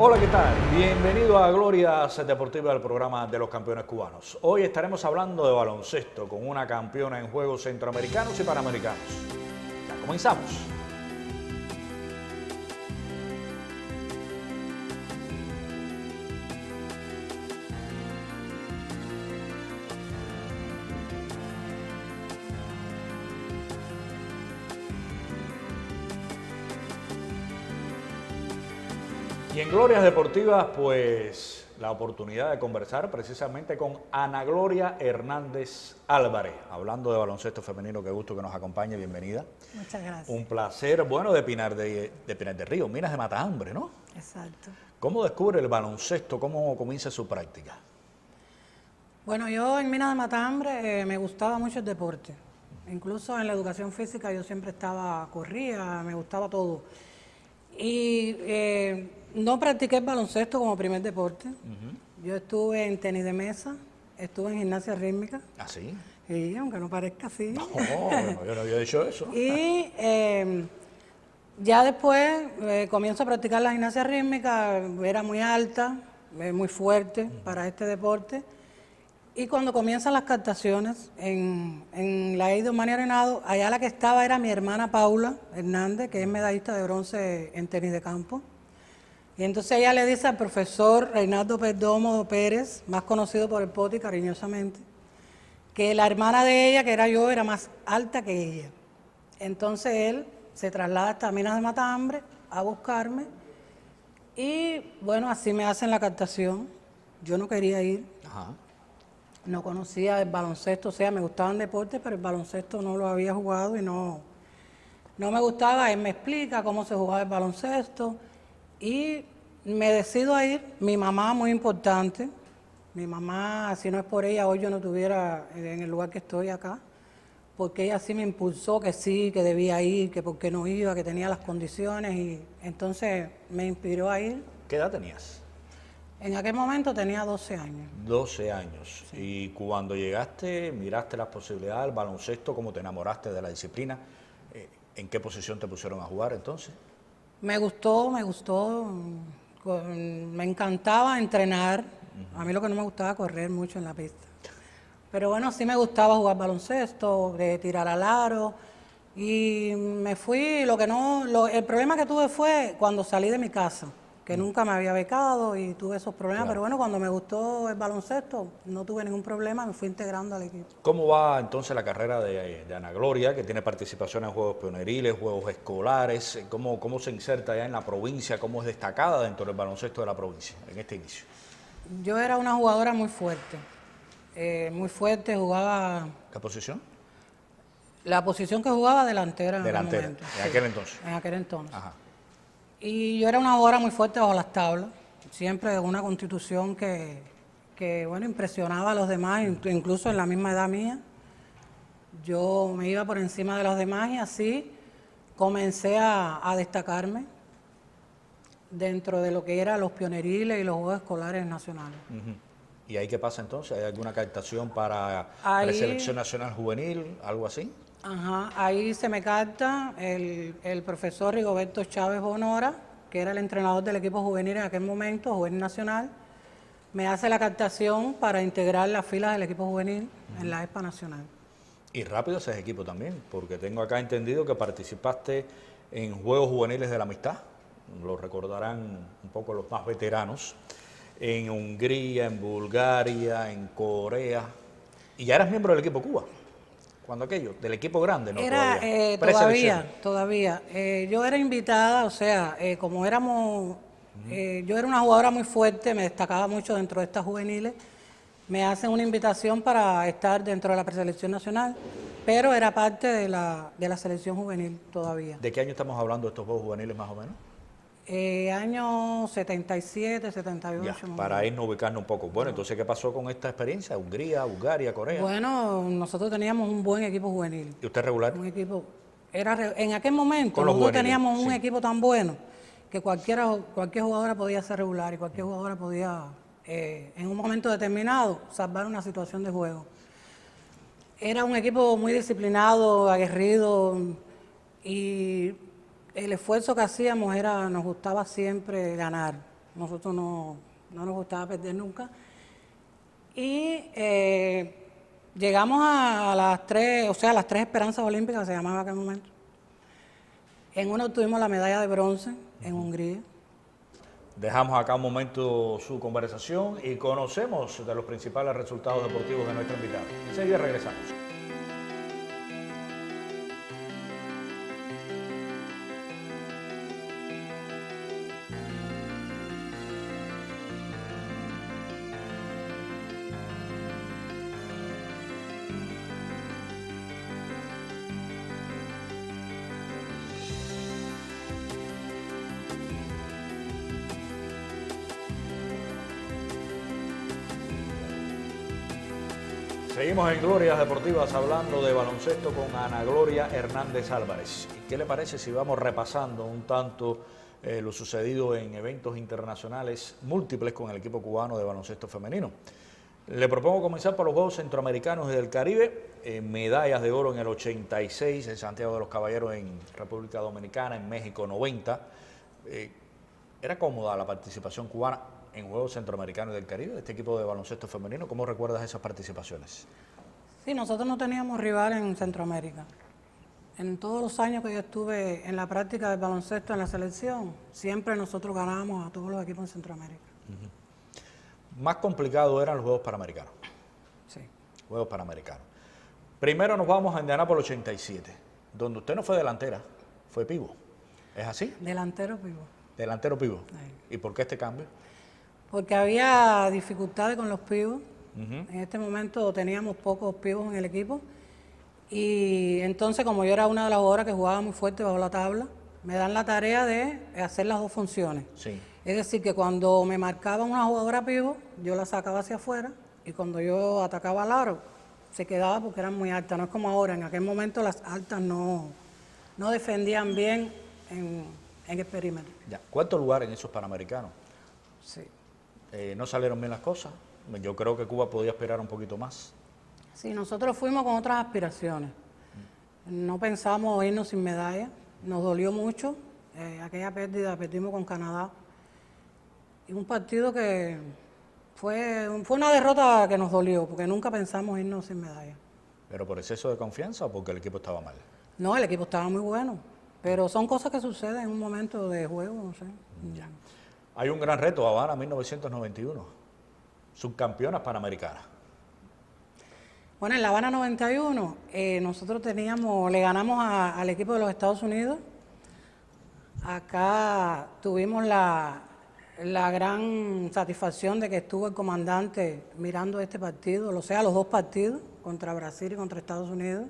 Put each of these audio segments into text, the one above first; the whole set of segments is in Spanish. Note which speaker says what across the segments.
Speaker 1: Hola, ¿qué tal? Bienvenido a Glorias Deportivas, del programa de los campeones cubanos. Hoy estaremos hablando de baloncesto con una campeona en Juegos Centroamericanos y Panamericanos. Ya comenzamos. Y en Glorias Deportivas, pues la oportunidad de conversar precisamente con Ana Gloria Hernández Álvarez, hablando de baloncesto femenino. Qué gusto que nos acompañe, bienvenida.
Speaker 2: Muchas gracias.
Speaker 1: Un placer, bueno, de Pinar del Río, Minas de Matambre, ¿no?
Speaker 2: Exacto.
Speaker 1: ¿Cómo descubre el baloncesto? ¿Cómo comienza su práctica?
Speaker 2: Bueno, yo en Minas de Matambre me gustaba mucho el deporte. Incluso en la educación física yo siempre corría, me gustaba todo. Y no practiqué el baloncesto como primer deporte. Yo estuve en tenis de mesa, estuve en gimnasia rítmica.
Speaker 1: ¿Ah, sí?
Speaker 2: Y aunque no parezca así.
Speaker 1: No, bueno, yo no había dicho eso.
Speaker 2: Y ya después comienzo a practicar la gimnasia rítmica, era muy alta, muy fuerte para este deporte. Y cuando comienzan las captaciones en la Eido Mani Arenado, allá la que estaba era mi hermana Paula Hernández, que es medallista de bronce en tenis de campo. Y entonces ella le dice al profesor Reinaldo Perdomo Pérez, más conocido por el Poti cariñosamente, que la hermana de ella, que era yo, era más alta que ella. Entonces él se traslada hasta Minas de Matambre a buscarme y bueno, así me hacen la captación. Yo no quería ir.
Speaker 1: Ajá.
Speaker 2: No conocía el baloncesto, o sea, me gustaban deportes, pero el baloncesto no lo había jugado y no me gustaba. Él me explica cómo se jugaba el baloncesto y me decido a ir. Mi mamá, muy importante, mi mamá, si no es por ella, hoy yo no estuviera en el lugar que estoy acá, porque ella sí me impulsó que sí, que debía ir, que por qué no iba, que tenía las condiciones y entonces me inspiró a ir.
Speaker 1: ¿Qué edad tenías?
Speaker 2: En aquel momento tenía 12 años.
Speaker 1: 12 años. Sí. Y cuando llegaste, miraste las posibilidades del baloncesto, ¿cómo te enamoraste de la disciplina? ¿En qué posición te pusieron a jugar entonces?
Speaker 2: Me gustó, me encantaba entrenar. A mí lo que no me gustaba correr mucho en la pista. Pero bueno, sí me gustaba jugar baloncesto, de tirar al aro. Y me fui, el problema que tuve fue cuando salí de mi casa, que nunca me había becado y tuve esos problemas, claro. Pero bueno, cuando me gustó el baloncesto, no tuve ningún problema, me fui integrando al equipo.
Speaker 1: ¿Cómo va entonces la carrera de Ana Gloria, que tiene participación en Juegos Pioneriles, Juegos Escolares? ¿Cómo se inserta ya en la provincia? ¿Cómo es destacada dentro del baloncesto de la provincia en este inicio?
Speaker 2: Yo era una jugadora muy fuerte, jugaba...
Speaker 1: ¿Qué posición?
Speaker 2: La posición que jugaba, delantera.
Speaker 1: Delantera, en aquel entonces.
Speaker 2: En aquel entonces.
Speaker 1: Ajá.
Speaker 2: Y yo era una jugadora muy fuerte bajo las tablas, siempre de una constitución que bueno, impresionaba a los demás, incluso en la misma edad mía. Yo me iba por encima de los demás y así comencé a destacarme dentro de lo que eran los pioneriles y los Juegos Escolares Nacionales.
Speaker 1: ¿Y ahí qué pasa entonces? ¿Hay alguna captación para preselección nacional juvenil, algo así?
Speaker 2: Ajá, ahí se me capta el profesor Rigoberto Chávez Bonora, que era el entrenador del equipo juvenil en aquel momento, juvenil nacional. Me hace la captación para integrar las filas del equipo juvenil en la ESPA nacional.
Speaker 1: Y rápido ese equipo también, porque tengo acá entendido que participaste en Juegos Juveniles de la Amistad, lo recordarán un poco los más veteranos, en Hungría, en Bulgaria, en Corea, y ya eras miembro del equipo Cuba. ¿Cuándo aquello? ¿Del equipo grande? No,
Speaker 2: todavía. Yo era invitada, o sea, como éramos, yo era una jugadora muy fuerte, me destacaba mucho dentro de estas juveniles, me hacen una invitación para estar dentro de la preselección nacional, pero era parte de la selección juvenil todavía.
Speaker 1: ¿De qué año estamos hablando de estos Juegos Juveniles más o menos?
Speaker 2: Año 77, 78.
Speaker 1: Ya, para irnos ubicando un poco. Bueno, entonces, ¿qué pasó con esta experiencia? ¿Hungría, Bulgaria, Corea?
Speaker 2: Bueno, nosotros teníamos un buen equipo juvenil.
Speaker 1: ¿Y usted regular?
Speaker 2: Un equipo, en aquel momento nosotros teníamos un equipo tan bueno que cualquier jugadora podía ser regular y cualquier jugadora podía, en un momento determinado, salvar una situación de juego. Era un equipo muy disciplinado, aguerrido y el esfuerzo que hacíamos nos gustaba siempre ganar. nosotros no nos gustaba perder nunca. Y llegamos a las 3, o sea, a las 3 esperanzas olímpicas, se llamaba en aquel momento. En una obtuvimos la medalla de bronce en Hungría.
Speaker 1: Dejamos acá un momento su conversación y conocemos de los principales resultados deportivos de nuestro invitado. Enseguida regresamos. Seguimos en Glorias Deportivas hablando de baloncesto con Ana Gloria Hernández Álvarez. ¿Qué le parece si vamos repasando un tanto lo sucedido en eventos internacionales múltiples con el equipo cubano de baloncesto femenino? Le propongo comenzar por los Juegos Centroamericanos y del Caribe, medallas de oro en el 86, en Santiago de los Caballeros en República Dominicana, en México 90. ¿Era cómoda la participación cubana en Juegos Centroamericanos y del Caribe, de este equipo de baloncesto femenino? ¿Cómo recuerdas esas participaciones?
Speaker 2: Sí, nosotros no teníamos rival en Centroamérica. En todos los años que yo estuve en la práctica del baloncesto en la selección, siempre nosotros ganábamos a todos los equipos en Centroamérica.
Speaker 1: Más complicado eran los Juegos Panamericanos.
Speaker 2: Sí.
Speaker 1: Juegos Panamericanos. Primero nos vamos a Indianápolis 87, donde usted no fue delantera, fue pívot. ¿Es así?
Speaker 2: Delantero pívot.
Speaker 1: Delantero pívot.
Speaker 2: Sí.
Speaker 1: ¿Y por qué este cambio?
Speaker 2: Porque había dificultades con los pívot. En este momento teníamos pocos pívot en el equipo. Y entonces, como yo era una de las jugadoras que jugaba muy fuerte bajo la tabla, me dan la tarea de hacer las dos funciones.
Speaker 1: Sí.
Speaker 2: Es decir, que cuando me marcaba una jugadora pívot, yo la sacaba hacia afuera, y cuando yo atacaba al aro, se quedaba porque eran muy altas. No es como ahora, en aquel momento las altas no defendían bien en el perímetro.
Speaker 1: Ya. ¿Cuánto lugar en esos Panamericanos?
Speaker 2: Sí.
Speaker 1: ¿No salieron bien las cosas? Yo creo que Cuba podía esperar un poquito más.
Speaker 2: Sí, nosotros fuimos con otras aspiraciones. No pensamos irnos sin medalla. Nos dolió mucho aquella pérdida, perdimos con Canadá. Y un partido que fue una derrota que nos dolió, porque nunca pensamos irnos sin medalla.
Speaker 1: ¿Pero por exceso de confianza o porque el equipo estaba mal?
Speaker 2: No, el equipo estaba muy bueno, pero son cosas que suceden en un momento de juego, no sé.
Speaker 1: Ya. Hay un gran reto, Habana 1991, subcampeonas panamericanas.
Speaker 2: Bueno, en La Habana 91 nosotros le ganamos al equipo de los Estados Unidos. Acá tuvimos la gran satisfacción de que estuvo el comandante mirando este partido, o sea, los dos partidos, contra Brasil y contra Estados Unidos.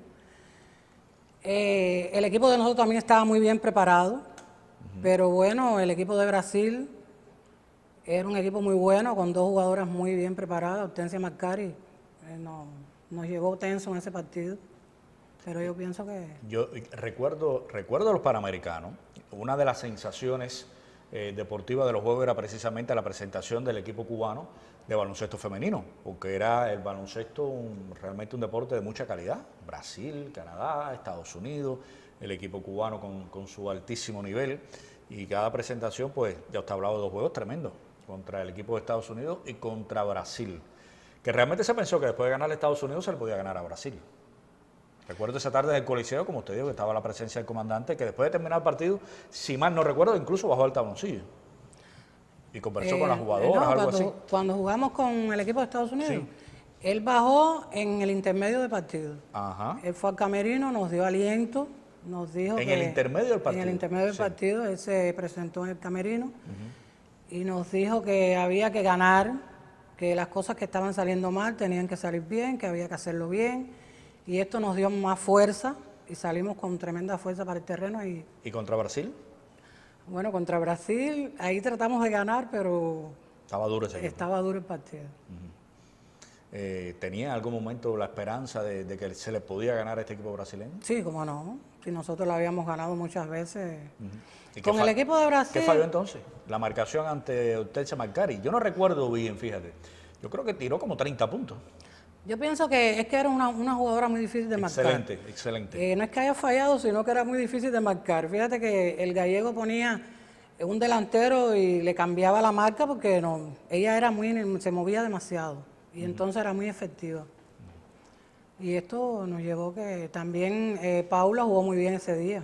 Speaker 2: El equipo de nosotros también estaba muy bien preparado, pero bueno, el equipo de Brasil era un equipo muy bueno, con dos jugadoras muy bien preparadas. Hortensia Macari nos llegó tenso en ese partido, pero yo pienso que...
Speaker 1: Yo recuerdo los Panamericanos, una de las sensaciones deportivas de los Juegos era precisamente la presentación del equipo cubano de baloncesto femenino, porque era el baloncesto realmente un deporte de mucha calidad. Brasil, Canadá, Estados Unidos, el equipo cubano con su altísimo nivel, y cada presentación, pues ya usted ha hablado de dos juegos tremendos, contra el equipo de Estados Unidos y contra Brasil, que realmente se pensó que después de ganar a Estados Unidos se le podía ganar a Brasil. Recuerdo esa tarde del Coliseo, como usted dijo, que estaba la presencia del comandante, que después de terminar el partido, si mal no recuerdo, incluso bajó al tabloncillo y conversó con las jugadoras, algo así.
Speaker 2: Cuando jugamos con el equipo de Estados Unidos,
Speaker 1: Sí.
Speaker 2: Él bajó en el intermedio del partido.
Speaker 1: Ajá.
Speaker 2: Él fue al camerino, nos dio aliento, nos dijo
Speaker 1: En el intermedio del partido.
Speaker 2: En el intermedio del
Speaker 1: Sí.
Speaker 2: partido, él se presentó en el camerino y nos dijo que había que ganar, que las cosas que estaban saliendo mal tenían que salir bien, que había que hacerlo bien, y esto nos dio más fuerza y salimos con tremenda fuerza para el terreno. Y
Speaker 1: ¿Y contra Brasil?
Speaker 2: bueno, contra Brasil, ahí tratamos de ganar, pero
Speaker 1: Estaba duro ese equipo.
Speaker 2: estaba duro el partido.
Speaker 1: ¿Tenía en algún momento la esperanza de que se le podía ganar a este equipo brasileño?
Speaker 2: Sí, cómo no, si nosotros lo habíamos ganado muchas veces.
Speaker 1: ¿Y
Speaker 2: Con el equipo de Brasil...
Speaker 1: ¿Qué falló entonces? La marcación ante Hortensia Macari. Yo no recuerdo bien, fíjate. Yo creo que tiró como 30 puntos.
Speaker 2: Yo pienso que es que era una jugadora muy difícil de marcar.
Speaker 1: Excelente, excelente.
Speaker 2: No es que haya fallado, sino que era muy difícil de marcar. Fíjate que el gallego ponía un delantero y le cambiaba la marca porque no, ella era se movía demasiado y entonces era muy efectiva. Y esto nos llevó que también Paula jugó muy bien ese día.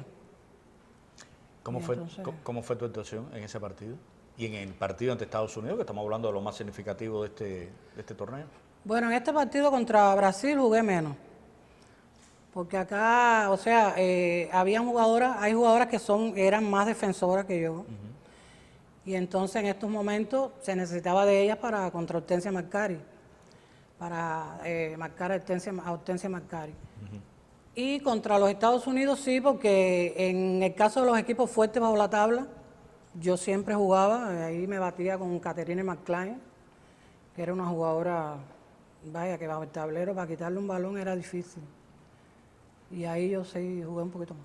Speaker 1: ¿Cómo fue tu actuación en ese partido? Y en el partido ante Estados Unidos, que estamos hablando de lo más significativo de este torneo.
Speaker 2: Bueno, en este partido contra Brasil jugué menos. Porque acá, o sea, hay jugadoras que eran más defensoras que yo. Y entonces en estos momentos se necesitaba de ellas para contra Hortensia Marcari, para marcar a Hortensia Marcari. Y contra los Estados Unidos sí, porque en el caso de los equipos fuertes bajo la tabla, yo siempre jugaba, ahí me batía con Catherine McClain, que era una jugadora, vaya, que bajo el tablero para quitarle un balón era difícil. Y ahí yo sí jugué un poquito más.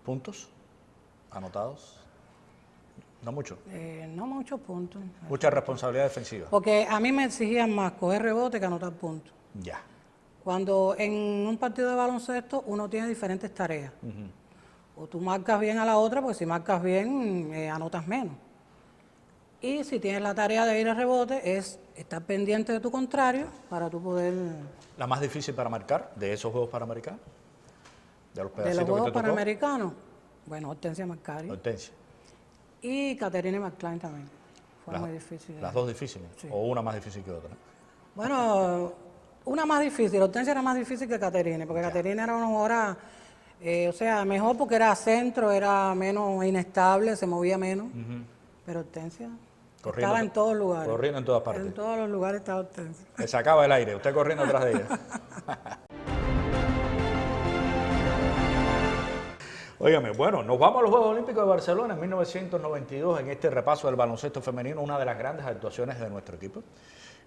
Speaker 1: ¿Puntos anotados? No mucho.
Speaker 2: No muchos puntos.
Speaker 1: Mucha responsabilidad defensiva.
Speaker 2: Porque a mí me exigían más coger rebote que anotar puntos.
Speaker 1: Ya.
Speaker 2: Cuando en un partido de baloncesto uno tiene diferentes tareas. O tú marcas bien a la otra, porque si marcas bien, anotas menos. Y si tienes la tarea de ir al rebote, es estar pendiente de tu contrario para tú poder...
Speaker 1: ¿La más difícil para marcar de esos Juegos Panamericanos? De los pedacitos
Speaker 2: de los Juegos
Speaker 1: que te tocó.
Speaker 2: Panamericanos, bueno, Hortensia Marcari.
Speaker 1: Hortensia.
Speaker 2: Y Catherine McClain también. Fue muy difícil.
Speaker 1: ¿Las dos difíciles?
Speaker 2: Sí.
Speaker 1: ¿O una más difícil que otra?
Speaker 2: Bueno, una más difícil. Hortensia era más difícil que Catherine, porque Catherine era una jugadora, o sea, mejor porque era centro, era menos inestable, se movía menos. Pero Hortensia estaba en todos lugares.
Speaker 1: Corriendo en todas partes.
Speaker 2: En todos los lugares estaba Hortensia.
Speaker 1: Le sacaba el aire, usted corriendo atrás de ella. Óigame, bueno, nos vamos a los Juegos Olímpicos de Barcelona en 1992 en este repaso del baloncesto femenino, una de las grandes actuaciones de nuestro equipo,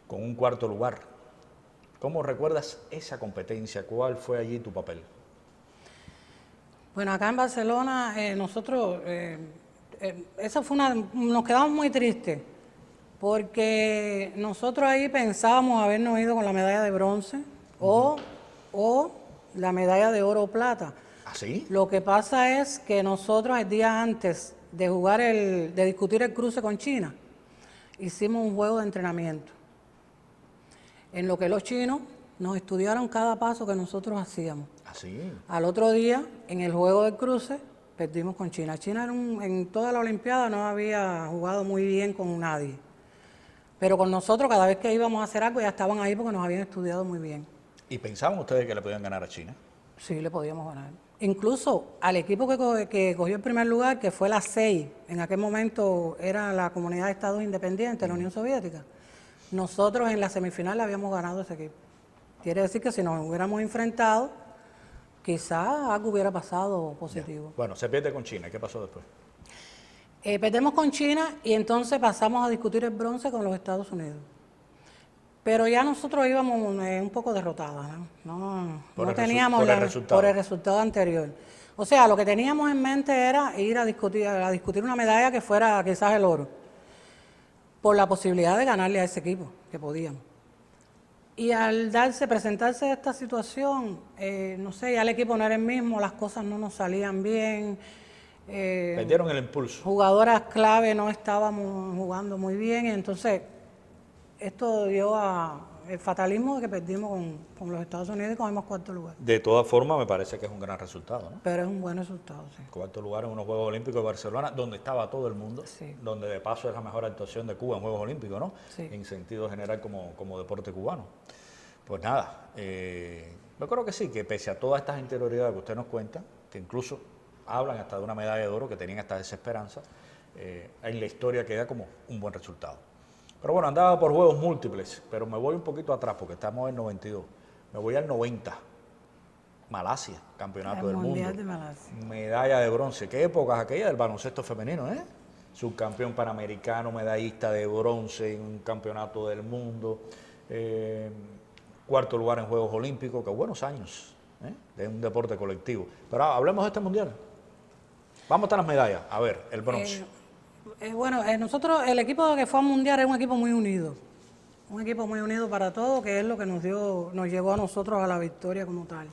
Speaker 1: con un cuarto lugar. ¿Cómo recuerdas esa competencia? ¿Cuál fue allí tu papel?
Speaker 2: Bueno, acá en Barcelona nosotros, nos quedamos muy tristes, porque nosotros ahí pensábamos habernos ido con la medalla de bronce o la medalla de oro o plata.
Speaker 1: ¿Ah, sí?
Speaker 2: Lo que pasa es que nosotros el día antes de discutir el cruce con China, hicimos un juego de entrenamiento, en lo que los chinos nos estudiaron cada paso que nosotros hacíamos.
Speaker 1: ¿Ah, sí?
Speaker 2: Al otro día, en el juego del cruce, perdimos con China. China en toda la Olimpiada no había jugado muy bien con nadie. Pero con nosotros, cada vez que íbamos a hacer algo, ya estaban ahí porque nos habían estudiado muy bien.
Speaker 1: ¿Y pensaban ustedes que le podían ganar a China?
Speaker 2: Sí, le podíamos ganar. Incluso al equipo que cogió el primer lugar, que fue la CEI, en aquel momento era la Comunidad de Estados Independientes de la Unión Soviética, nosotros en la semifinal le habíamos ganado a ese equipo. Quiere decir que si nos hubiéramos enfrentado, quizás algo hubiera pasado positivo.
Speaker 1: Ya. Bueno, se pierde con China. ¿Qué pasó después?
Speaker 2: Perdemos con China y entonces pasamos a discutir el bronce con los Estados Unidos. Pero ya nosotros íbamos un poco derrotadas, ¿no? No teníamos por el resultado anterior. O sea, lo que teníamos en mente era ir a discutir una medalla que fuera quizás el oro, por la posibilidad de ganarle a ese equipo, que podíamos. Y al presentarse esta situación, no sé, ya el equipo no era el mismo, las cosas no nos salían bien.
Speaker 1: Perdieron el impulso.
Speaker 2: Jugadoras clave no estábamos jugando muy bien, y entonces esto dio el fatalismo de que perdimos con los Estados Unidos y cogimos cuarto lugar.
Speaker 1: De todas formas, me parece que es un gran resultado, ¿no?
Speaker 2: Pero es un buen resultado, sí.
Speaker 1: Cuarto lugar en unos Juegos Olímpicos de Barcelona, donde estaba todo el mundo,
Speaker 2: sí.
Speaker 1: Donde de paso es la mejor actuación de Cuba en Juegos Olímpicos, ¿no?
Speaker 2: Sí.
Speaker 1: En sentido general como deporte cubano. Pues nada, yo creo que sí, que pese a todas estas interioridades que usted nos cuenta, que incluso hablan hasta de una medalla de oro, que tenían hasta desesperanza, en la historia queda como un buen resultado. Pero bueno, andaba por juegos múltiples, pero me voy un poquito atrás porque estamos en el 92. Me voy al 90. Malasia, campeonato del mundo.
Speaker 2: Mundial de Malasia.
Speaker 1: Medalla de bronce. ¿Qué épocas aquellas del baloncesto femenino, eh? Subcampeón panamericano, medallista de bronce en un campeonato del mundo. Cuarto lugar en Juegos Olímpicos. Qué buenos años, de un deporte colectivo. Pero hablemos de este mundial. Vamos hasta las medallas. A ver, el bronce.
Speaker 2: Bueno, nosotros, el equipo que fue al mundial es un equipo muy unido. Un equipo muy unido para todo, que es lo que nos llevó a nosotros a la victoria como tal.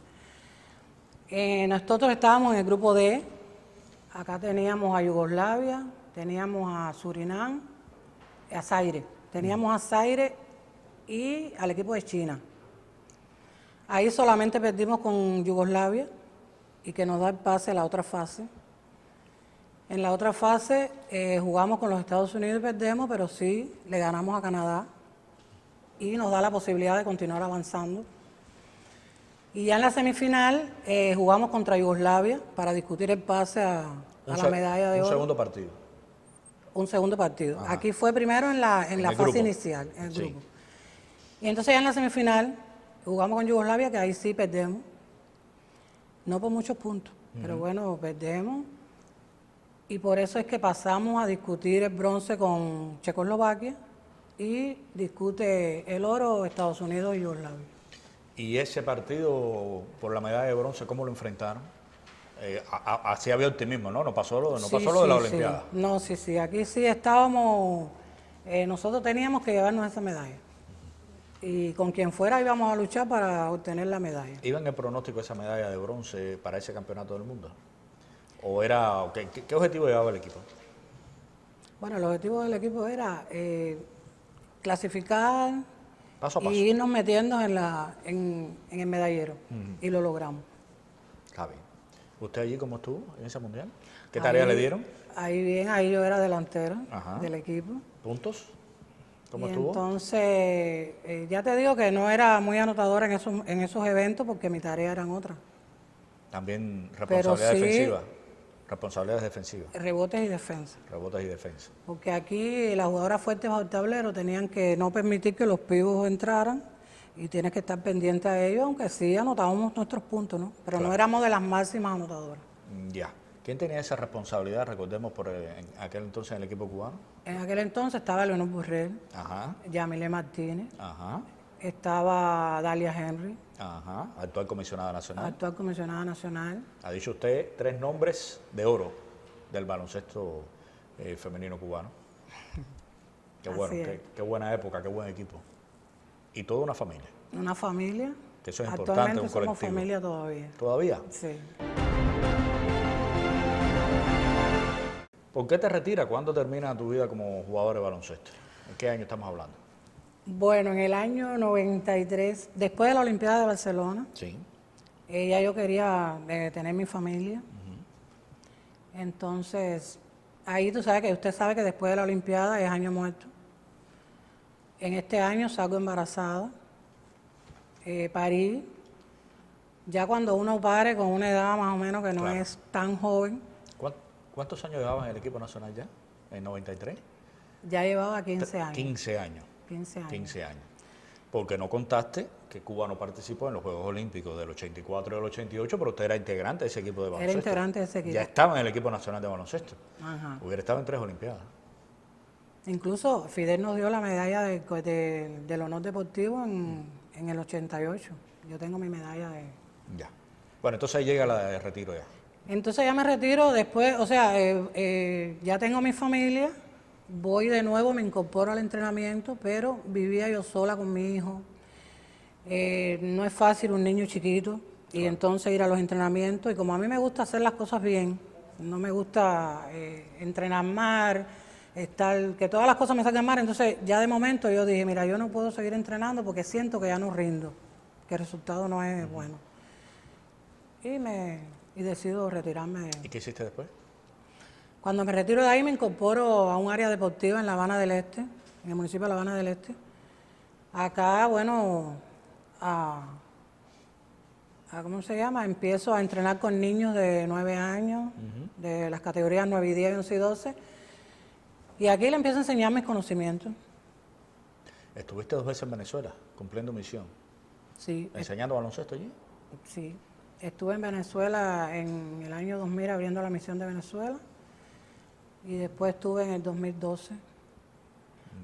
Speaker 2: Nosotros estábamos en el grupo D. Acá teníamos a Yugoslavia, teníamos a Surinam, a Zaire. Teníamos a Zaire y al equipo de China. Ahí solamente perdimos con Yugoslavia y que nos da el pase a la otra fase. En la otra fase jugamos con los Estados Unidos y perdemos, pero sí le ganamos a Canadá y nos da la posibilidad de continuar avanzando. Y ya en la semifinal jugamos contra Yugoslavia para discutir el pase a la medalla de oro.
Speaker 1: Un segundo partido.
Speaker 2: Un segundo partido.
Speaker 1: Ajá.
Speaker 2: Aquí fue primero en la
Speaker 1: el
Speaker 2: fase
Speaker 1: grupo.
Speaker 2: inicial, en el
Speaker 1: Sí.
Speaker 2: grupo. Y entonces ya en la semifinal jugamos con Yugoslavia, que ahí sí perdemos. No por muchos puntos, pero bueno, perdemos. Y por eso es que pasamos a discutir el bronce con Checoslovaquia y discute el oro Estados Unidos y Yugoslavia.
Speaker 1: Y ese partido por la medalla de bronce, ¿cómo lo enfrentaron? Así había optimismo, ¿no? No pasó lo de la Olimpiada.
Speaker 2: Sí. No, sí. Aquí sí estábamos, nosotros teníamos que llevarnos esa medalla. Y con quien fuera íbamos a luchar para obtener la medalla.
Speaker 1: ¿Iba en el pronóstico esa medalla de bronce para ese campeonato del mundo? ¿O era, qué objetivo llevaba el equipo?
Speaker 2: Bueno, el objetivo del equipo era clasificar
Speaker 1: Paso a paso.
Speaker 2: y irnos metiendo en el medallero. Y lo logramos.
Speaker 1: Está bien. ¿Usted allí cómo estuvo en ese mundial? ¿Qué tarea le dieron?
Speaker 2: Ahí bien, ahí yo era delantera
Speaker 1: Ajá.
Speaker 2: del equipo.
Speaker 1: ¿Puntos? ¿Cómo
Speaker 2: Y
Speaker 1: estuvo?
Speaker 2: entonces, ya te digo que no era muy anotadora en esos eventos porque mi tarea eran otras.
Speaker 1: También
Speaker 2: Pero
Speaker 1: responsabilidad
Speaker 2: sí-
Speaker 1: defensiva. Responsabilidades defensivas.
Speaker 2: Rebotes y defensa.
Speaker 1: Rebotes y defensa.
Speaker 2: Porque aquí las jugadoras fuertes bajo el tablero tenían que no permitir que los pibos entraran y tienes que estar pendiente a ellos, aunque sí anotábamos nuestros puntos, ¿no? Pero no éramos de las máximas anotadoras.
Speaker 1: Ya. ¿Quién tenía esa responsabilidad? Recordemos en aquel entonces en el equipo cubano.
Speaker 2: En aquel entonces estaba Leonor Burrell,
Speaker 1: Ajá,
Speaker 2: Yamile Martínez,
Speaker 1: ajá,
Speaker 2: estaba Dalia Henry,
Speaker 1: ajá. Actual comisionada nacional.
Speaker 2: actual comisionada nacional.
Speaker 1: Ha dicho usted 3 nombres de oro del baloncesto femenino cubano. Qué
Speaker 2: Así
Speaker 1: bueno,
Speaker 2: es.
Speaker 1: qué buena época, qué buen equipo. Y toda una familia.
Speaker 2: Una familia.
Speaker 1: Que eso es importante,
Speaker 2: Actualmente
Speaker 1: un
Speaker 2: somos
Speaker 1: colectivo.
Speaker 2: familia todavía.
Speaker 1: ¿Todavía?
Speaker 2: Sí.
Speaker 1: ¿Por qué te retiras? ¿Cuándo termina tu vida como jugador de baloncesto? ¿En qué año estamos hablando?
Speaker 2: Bueno, en el año 93, después de la Olimpiada de Barcelona,
Speaker 1: Sí.
Speaker 2: ya yo quería tener mi familia. Entonces, ahí tú sabes que usted sabe que después de la Olimpiada es año muerto. En este año salgo embarazada, parí. Ya cuando uno pare con una edad más o menos que no
Speaker 1: Claro.
Speaker 2: es tan joven,
Speaker 1: ¿Cuántos años llevabas en el equipo nacional ya? ¿En 93?
Speaker 2: ya llevaba 15 años.
Speaker 1: 15 años.
Speaker 2: 15 años.
Speaker 1: 15 años. Porque no contaste que Cuba no participó en los Juegos Olímpicos del 84 y del 88, pero usted era integrante de ese equipo de baloncesto.
Speaker 2: integrante de ese equipo.
Speaker 1: Ya estaba en el equipo nacional de baloncesto.
Speaker 2: Ajá.
Speaker 1: Hubiera estado en 3 Olimpiadas.
Speaker 2: Incluso Fidel nos dio la medalla del honor deportivo en el 88. Yo tengo mi medalla de...
Speaker 1: Ya. Bueno, entonces ahí llega la de retiro ya.
Speaker 2: Entonces ya me retiro después, o sea, ya tengo mi familia, voy de nuevo, me incorporo al entrenamiento, pero vivía yo sola con mi hijo. No es fácil un niño chiquito y entonces ir a los entrenamientos. Y como a mí me gusta hacer las cosas bien, no me gusta entrenar mal, que todas las cosas me salgan mal, entonces ya de momento yo dije, mira, yo no puedo seguir entrenando porque siento que ya no rindo, que el resultado no es bueno. Y decido retirarme.
Speaker 1: ¿Y qué hiciste después?
Speaker 2: Cuando me retiro de ahí me incorporo a un área deportiva en La Habana del Este, en el municipio de La Habana del Este. Acá, bueno, ¿cómo se llama? Empiezo a entrenar con niños de 9 años, de las categorías 9 y 10, 11 y 12. Y aquí le empiezo a enseñar mis conocimientos.
Speaker 1: Estuviste 2 veces en Venezuela, cumpliendo misión.
Speaker 2: Sí,
Speaker 1: ¿Enseñando baloncesto allí?
Speaker 2: sí. Estuve en Venezuela en el año 2000 abriendo la misión de Venezuela. Y después estuve en el 2012.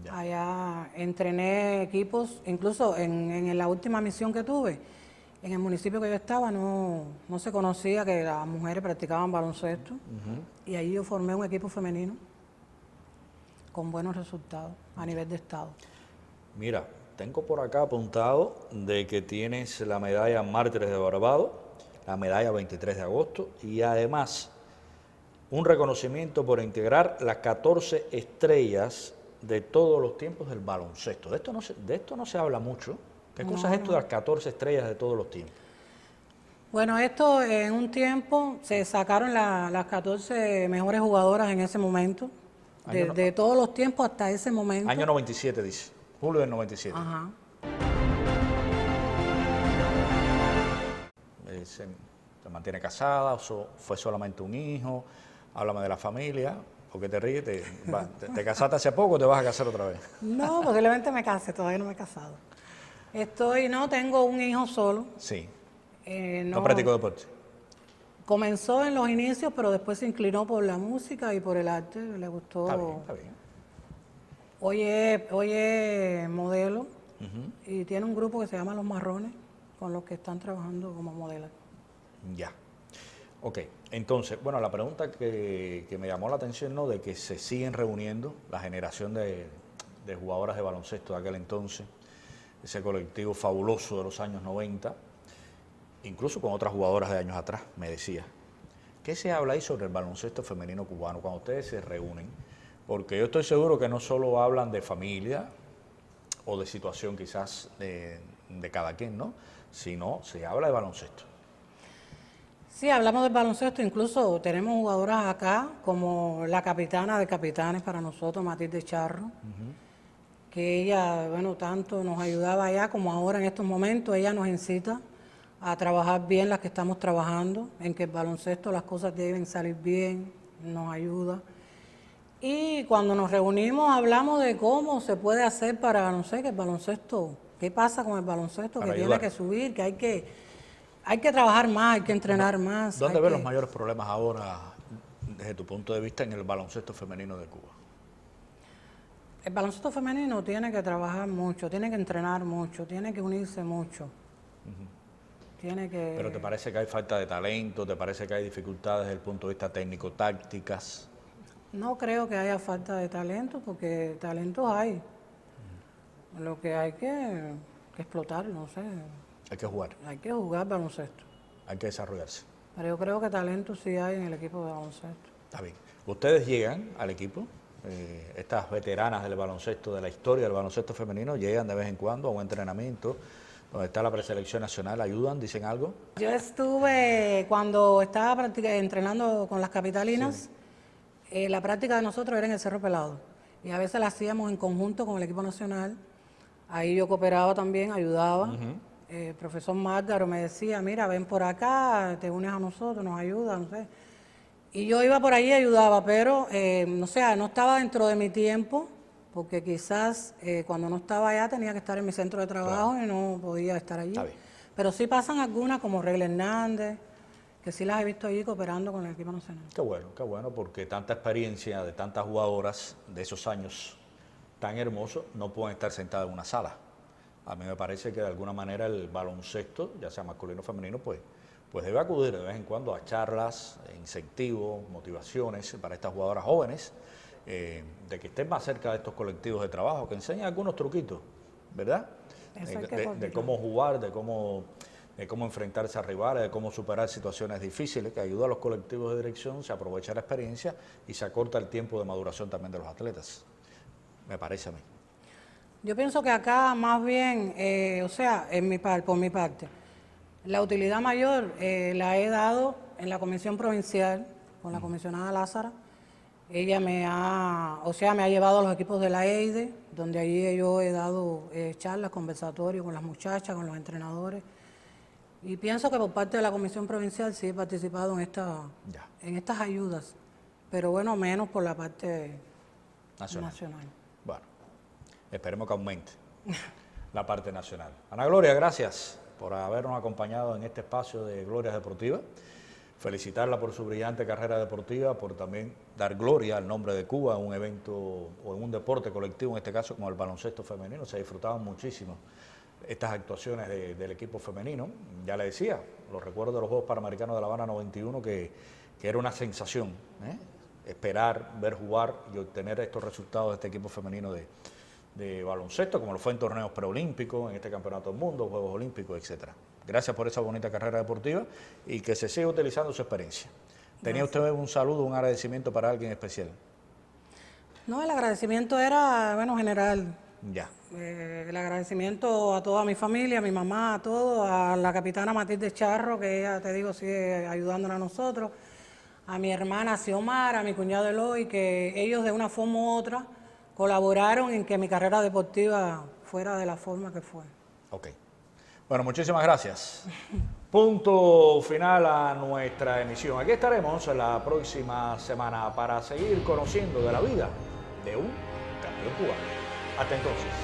Speaker 1: Ya.
Speaker 2: Allá entrené equipos, incluso en la última misión que tuve, en el municipio que yo estaba no se conocía que las mujeres practicaban baloncesto. Y ahí yo formé un equipo femenino con buenos resultados a nivel de estado.
Speaker 1: Mira, tengo por acá apuntado de que tienes la medalla Mártires de Barbados, la medalla 23 de agosto y además un reconocimiento por integrar las 14 estrellas de todos los tiempos del baloncesto. De esto no se habla mucho. ¿Qué cosa es esto de las 14 estrellas de todos los tiempos?
Speaker 2: Bueno, esto en un tiempo se sacaron las 14 mejores jugadoras en ese momento, de todos los tiempos hasta ese momento.
Speaker 1: Año 97 dice, julio del 97.
Speaker 2: Ajá.
Speaker 1: Se mantiene casada, fue solamente un hijo, háblame de la familia, porque te ríes, te casaste hace poco o te vas a casar otra vez.
Speaker 2: No, posiblemente me case, todavía no me he casado. Tengo un hijo solo.
Speaker 1: Sí.
Speaker 2: No
Speaker 1: ¿No practicó deporte?
Speaker 2: Comenzó en los inicios, pero después se inclinó por la música y por el arte, le gustó.
Speaker 1: Está bien, está bien.
Speaker 2: Hoy es modelo y tiene un grupo que se llama Los Marrones, con los que están trabajando como modelos.
Speaker 1: Ya. Ok, entonces, bueno, la pregunta que me llamó la atención, ¿no? De que se siguen reuniendo la generación de jugadoras de baloncesto de aquel entonces, ese colectivo fabuloso de los años 90, incluso con otras jugadoras de años atrás, me decía. ¿Qué se habla ahí sobre el baloncesto femenino cubano cuando ustedes se reúnen? Porque yo estoy seguro que no solo hablan de familia o de situación quizás de cada quien, ¿no? Sino se habla de baloncesto.
Speaker 2: Sí, hablamos del baloncesto, incluso tenemos jugadoras acá, como la capitana de capitanes para nosotros, Matilde Charro, que ella, bueno, tanto nos ayudaba allá como ahora en estos momentos, ella nos incita a trabajar bien las que estamos trabajando, en que el baloncesto las cosas deben salir bien, nos ayuda. Y cuando nos reunimos hablamos de cómo se puede hacer para, no sé, que el baloncesto, qué pasa con el baloncesto,
Speaker 1: Para
Speaker 2: que
Speaker 1: ayudar.
Speaker 2: tiene que subir, que hay que trabajar más, hay que entrenar más.
Speaker 1: ¿Dónde ves los mayores problemas ahora, desde tu punto de vista, en el baloncesto femenino de Cuba?
Speaker 2: El baloncesto femenino tiene que trabajar mucho, tiene que entrenar mucho, tiene que unirse mucho. Tiene que...
Speaker 1: ¿Pero te parece que hay falta de talento? ¿Te parece que hay dificultades desde el punto de vista técnico, tácticas?
Speaker 2: No creo que haya falta de talento, porque talentos hay. Lo que hay que explotar, no sé.
Speaker 1: Hay que jugar,
Speaker 2: Hay que jugar baloncesto.
Speaker 1: hay que desarrollarse.
Speaker 2: Pero yo creo que talento sí hay en el equipo de baloncesto.
Speaker 1: Está bien. Ustedes llegan al equipo, estas veteranas del baloncesto, de la historia del baloncesto femenino, llegan de vez en cuando a un entrenamiento donde está la preselección nacional, ayudan, dicen algo.
Speaker 2: Yo estuve, cuando estaba entrenando con las capitalinas, la práctica de nosotros era en el Cerro Pelado. Y a veces la hacíamos en conjunto con el equipo nacional. Ahí yo cooperaba también, ayudaba. El profesor Márgaro me decía, mira, ven por acá, te unes a nosotros, nos ayuda, no sé. Y yo iba por ahí y ayudaba, pero no estaba dentro de mi tiempo, porque quizás cuando no estaba allá tenía que estar en mi centro de trabajo y no podía estar allí.
Speaker 1: Está bien.
Speaker 2: Pero sí pasan algunas, como Regla Hernández, que sí las he visto allí cooperando con el equipo nacional.
Speaker 1: Qué bueno, porque tanta experiencia de tantas jugadoras de esos años tan hermosos no pueden estar sentadas en una sala. A mí me parece que de alguna manera el baloncesto, ya sea masculino o femenino, pues debe acudir de vez en cuando a charlas, incentivos, motivaciones para estas jugadoras jóvenes, de que estén más cerca de estos colectivos de trabajo, que enseñen algunos truquitos, ¿verdad? De cómo jugar, de cómo enfrentarse a rivales, de cómo superar situaciones difíciles, que ayuda a los colectivos de dirección, se aprovecha la experiencia y se acorta el tiempo de maduración también de los atletas, me parece a mí.
Speaker 2: Yo pienso que acá más bien, por mi parte, la utilidad mayor la he dado en la comisión provincial, con la comisionada Lázara. Ella me ha llevado a los equipos de la EIDE, donde allí yo he dado charlas, conversatorios con las muchachas, con los entrenadores. Y pienso que por parte de la comisión provincial sí he participado en estas ayudas, pero bueno, menos por la parte nacional.
Speaker 1: Bueno, esperemos que aumente la parte nacional. Ana Gloria, gracias por habernos acompañado en este espacio de Glorias Deportivas. Felicitarla por su brillante carrera deportiva, por también dar gloria al nombre de Cuba en un evento o en un deporte colectivo, en este caso como el baloncesto femenino. Se disfrutaban muchísimo estas actuaciones del equipo femenino. Ya le decía, los recuerdos de los Juegos Panamericanos de La Habana 91, que era una sensación, esperar, ver jugar y obtener estos resultados de este equipo femenino de baloncesto, como lo fue en torneos preolímpicos, en este Campeonato del Mundo, Juegos Olímpicos, etcétera. Gracias por esa bonita carrera deportiva y que se siga utilizando su experiencia ¿Tenía usted un saludo, un agradecimiento para alguien especial?
Speaker 2: No, el agradecimiento era, bueno, general.
Speaker 1: Ya.
Speaker 2: El agradecimiento a toda mi familia, a mi mamá, a todos, a la capitana Matilde Charro, que ella, te digo, sigue ayudándonos a nosotros, a mi hermana Xiomara, a mi cuñado Eloy, que ellos de una forma u otra colaboraron en que mi carrera deportiva fuera de la forma que fue.
Speaker 1: Ok. Bueno, muchísimas gracias. Punto final a nuestra emisión. Aquí estaremos la próxima semana para seguir conociendo de la vida de un campeón cubano. Hasta entonces.